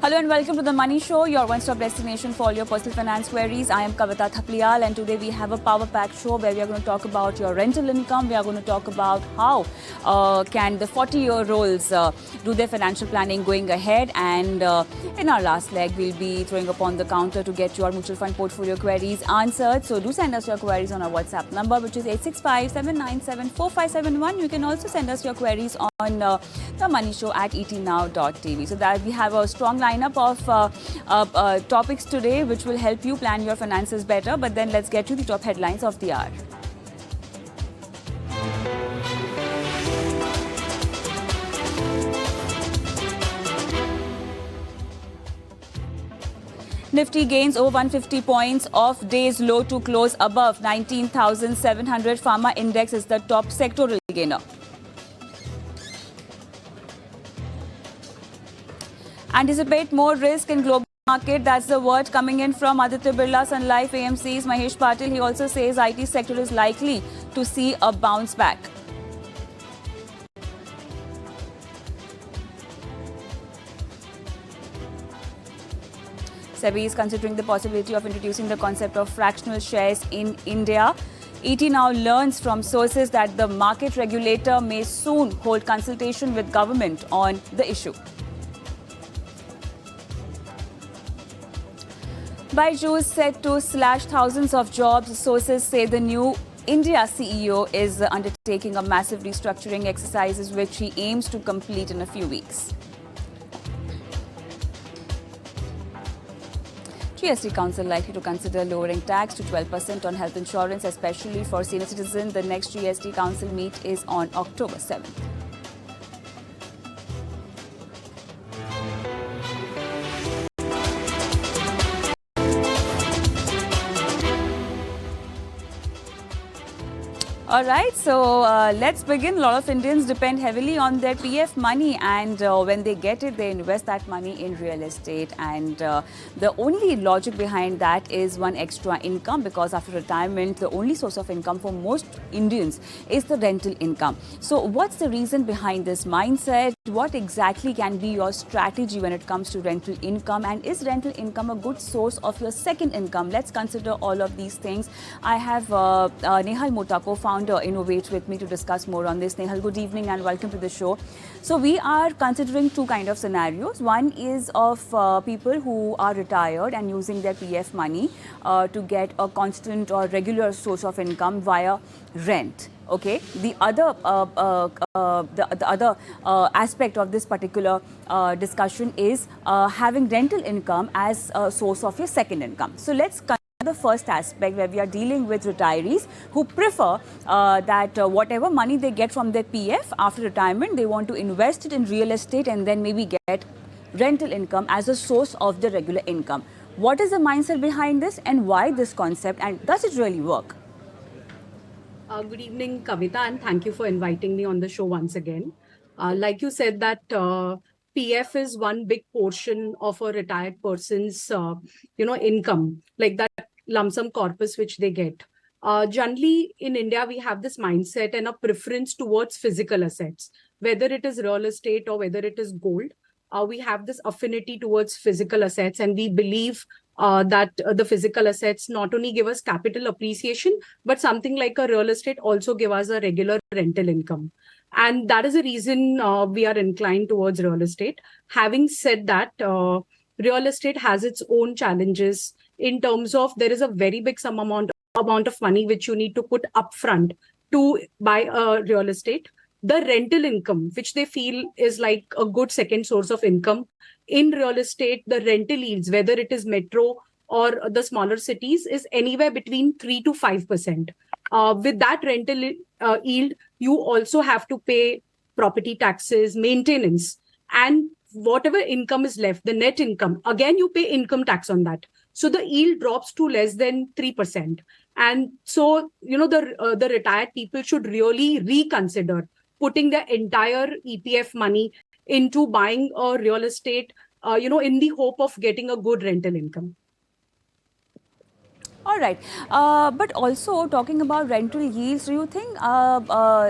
Hello and welcome to the Money Show, your one-stop destination for all your personal finance queries. I am Kavita Thapliyal, and today we have a power-packed show where we are going to talk about your rental income. We are going to talk about how can the 40-year-olds do their financial planning going ahead. And in our last leg, we'll be throwing upon the counter to get your mutual fund portfolio queries answered. So do send us your queries on our WhatsApp number, which is 865-797-4571. You can also send us your queries on the Money Show at etnow.tv. So that we have a strong lineup of topics today which will help you plan your finances better. But then let's get to the top headlines of the hour. Nifty gains over 150 points off day's low to close above 19,700. Pharma index is the top sectoral gainer. Anticipate more risk in global market. That's the word coming in from Aditya Birla Sun Life AMC's Mahesh Patil. He also says IT sector is likely to see a bounce back. SEBI is considering the possibility of introducing the concept of fractional shares in India. ET now learns from sources that the market regulator may soon hold consultation with government on the issue. Byju's set to slash thousands of jobs. Sources say the new India CEO is undertaking a massive restructuring exercises which he aims to complete in a few weeks. GST Council likely to consider lowering tax to 12% on health insurance, especially for senior citizens. The next GST Council meet is on October 7th. All right, so let's begin. A lot of Indians depend heavily on their PF money, and when they get it, they invest that money in real estate. And the only logic behind that is one extra income, because after retirement, the only source of income for most Indians is the rental income. So what's the reason behind this mindset? What exactly can be your strategy when it comes to rental income? And is rental income a good source of your second income? Let's consider all of these things. I have Nehal Mota, co-founder Innovate, with me to discuss more on this. Nehal, good evening and welcome to the show. So we are considering two kind of scenarios. One is of people who are retired and using their PF money to get a constant or regular source of income via rent. Okay. The other aspect of this particular discussion is having rental income as a source of your second income. So let's the first aspect, where we are dealing with retirees who prefer that whatever money they get from their PF after retirement, they want to invest it in real estate and then maybe get rental income as a source of the regular income. What is the mindset behind this and why this concept, and does it really work? Good evening, Kavita, and thank you for inviting me on the show once again. Like you said, that PF is one big portion of a retired person's, income, like that lump sum corpus which they get. Generally, in India, we have this mindset and a preference towards physical assets, whether it is real estate or whether it is gold. We have this affinity towards physical assets, and we believe that the physical assets not only give us capital appreciation, but something like a real estate also give us a regular rental income. And that is the reason we are inclined towards real estate. Having said that, real estate has its own challenges in terms of there is a very big amount of money which you need to put upfront to buy a real estate. The rental income, which they feel is like a good second source of income in real estate, the rental yields, whether it is metro or the smaller cities, is anywhere between 3 to 5%. With that rental yield, you also have to pay property taxes, maintenance, and whatever income is left, the net income, again, you pay income tax on that. So the yield drops to less than 3%. And so, the retired people should really reconsider putting their entire EPF money into buying a real estate, in the hope of getting a good rental income. All right. But also talking about rental yields, do you think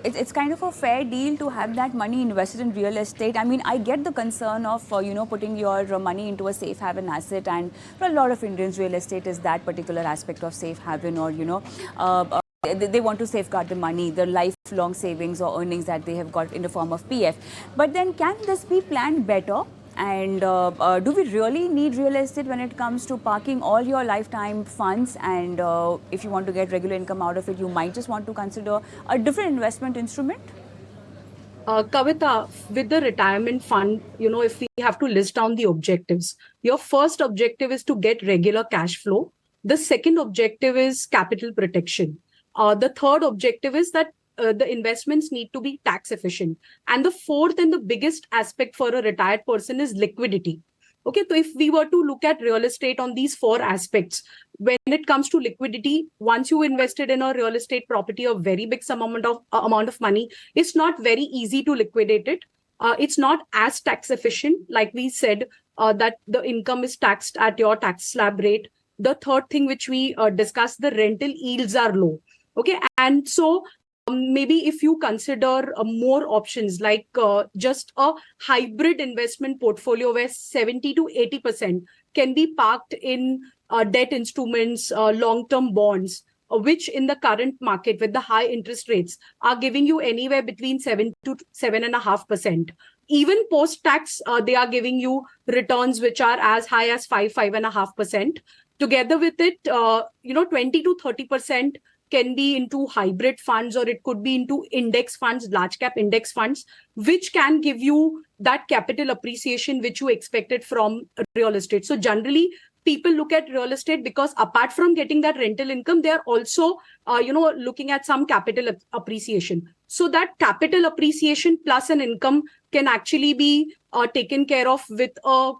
it's kind of a fair deal to have that money invested in real estate? I mean, I get the concern of, putting your money into a safe haven asset. And for a lot of Indians, real estate is that particular aspect of safe haven, or, they want to safeguard the money, the lifelong savings or earnings that they have got in the form of PF. But then can this be planned better? And do we really need real estate when it comes to parking all your lifetime funds? And if you want to get regular income out of it, you might just want to consider a different investment instrument? Kavita, with the retirement fund, if we have to list down the objectives, your first objective is to get regular cash flow. The second objective is capital protection. The third objective is that the investments need to be tax efficient. And the fourth and the biggest aspect for a retired person is liquidity. Okay, so if we were to look at real estate on these four aspects, when it comes to liquidity, once you invested in a real estate property, a very big amount of money, it's not very easy to liquidate it. It's not as tax efficient, like we said, that the income is taxed at your tax slab rate. The third thing which we discussed, the rental yields are low. Okay, and so maybe if you consider more options like just a hybrid investment portfolio where 70 to 80% can be parked in debt instruments, long-term bonds, which in the current market with the high interest rates are giving you anywhere between 7 to 7.5%. Even post-tax, they are giving you returns which are as high as 5.5%. Together with it, 20 to 30% can be into hybrid funds, or it could be into index funds, large cap index funds, which can give you that capital appreciation which you expected from real estate. So generally, people look at real estate because apart from getting that rental income, they are also, looking at some capital appreciation. So that capital appreciation plus an income can actually be taken care of with a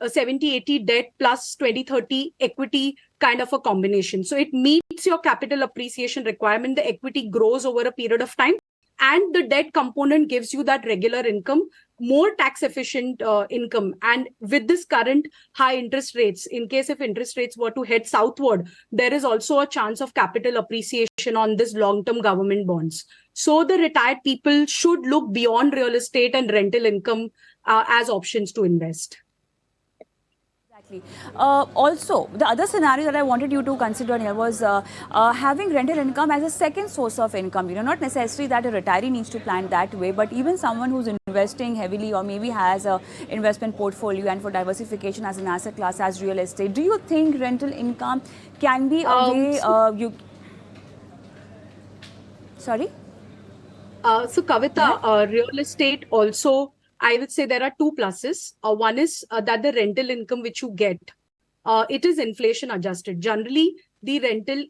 70-80 debt plus 20-30 equity kind of a combination. So it meets your capital appreciation requirement. The equity grows over a period of time, and the debt component gives you that regular income, more tax efficient income. And with this current high interest rates, in case if interest rates were to head southward, there is also a chance of capital appreciation on this long-term government bonds. So the retired people should look beyond real estate and rental income as options to invest. Exactly. Also, the other scenario that I wanted you to consider here was having rental income as a second source of income. Not necessarily that a retiree needs to plan that way, but even someone who's investing heavily or maybe has a investment portfolio and for diversification as an asset class as real estate. Do you think rental income can be a way Sorry? So Kavita, real estate also, I would say there are two pluses. One is that the rental income which you get, it is inflation adjusted. Generally, the rental,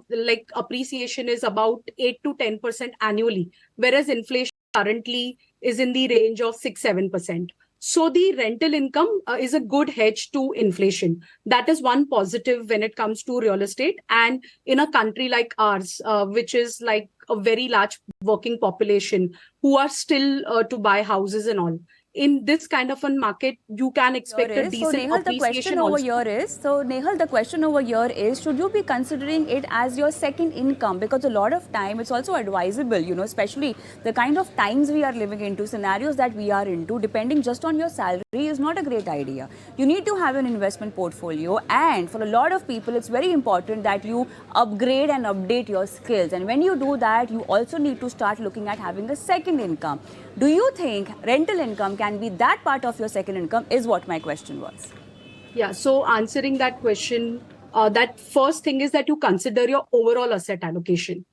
like appreciation is about 8 to 10% annually, whereas inflation currently is in the range of 6-7%. So the rental income is a good hedge to inflation. That is one positive when it comes to real estate. And in a country like ours, which is like a very large working population who are still to buy houses and all, in this kind of a market, you can expect a decent Nehal, appreciation Nehal, the question over here is, should you be considering it as your second income? Because a lot of time, it's also advisable, especially the kind of times we are living into, scenarios that we are into, depending just on your salary is not a great idea. You need to have an investment portfolio, and for a lot of people, it's very important that you upgrade and update your skills. And when you do that, you also need to start looking at having a second income. Do you think rental income can be that part of your second income, is what my question was. Yeah, so answering that question, that first thing is that you consider your overall asset allocation.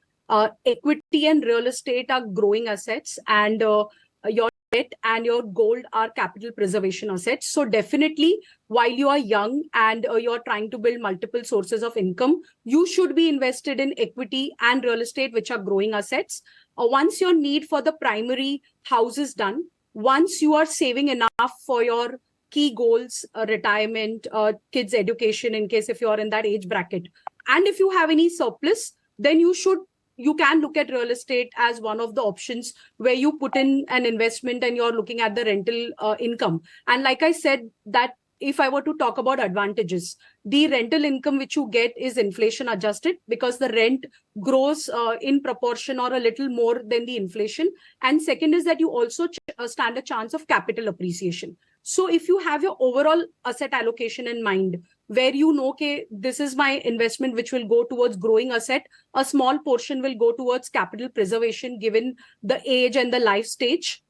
Equity and real estate are growing assets, and your debt and your gold are capital preservation assets. So definitely, while you are young and you're trying to build multiple sources of income, you should be invested in equity and real estate, which are growing assets. Once your need for the primary house is done, once you are saving enough for your key goals, retirement, kids education, in case if you're in that age bracket, and if you have any surplus, then you can look at real estate as one of the options where you put in an investment and you're looking at the rental income. And like I said, that if I were to talk about advantages, the rental income which you get is inflation adjusted because the rent grows in proportion or a little more than the inflation. And second is that you also stand a chance of capital appreciation. So if you have your overall asset allocation in mind, where you know, okay, this is my investment which will go towards growing asset, a small portion will go towards capital preservation given the age and the life stage,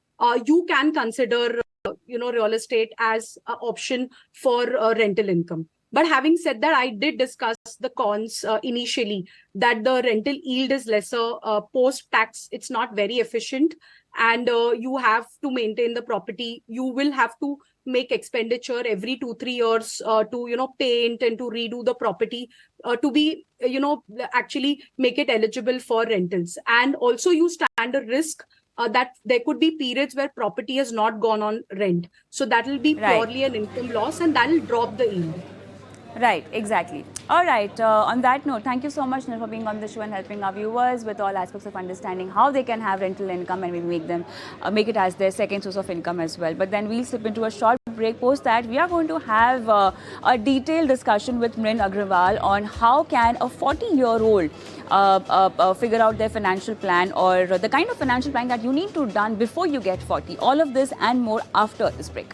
you can consider real estate as an option for rental income. But having said that, I did discuss the cons initially, that the rental yield is lesser, post tax it's not very efficient, and you have to maintain the property. You will have to make expenditure every 2-3 years to paint and to redo the property to be actually make it eligible for rentals. And also you stand a risk that there could be periods where property has not gone on rent. So that will be Right. purely an income loss and that will drop the yield. Right, exactly. All right. On that note, thank you so much, Nil, for being on the show and helping our viewers with all aspects of understanding how they can have rental income and maybe make it as their second source of income as well. But then we'll slip into a short break. Post that, we are going to have a detailed discussion with Mrin Agrawal on how can a 40-year-old figure out their financial plan, or the kind of financial plan that you need to done before you get 40. All of this and more after this break.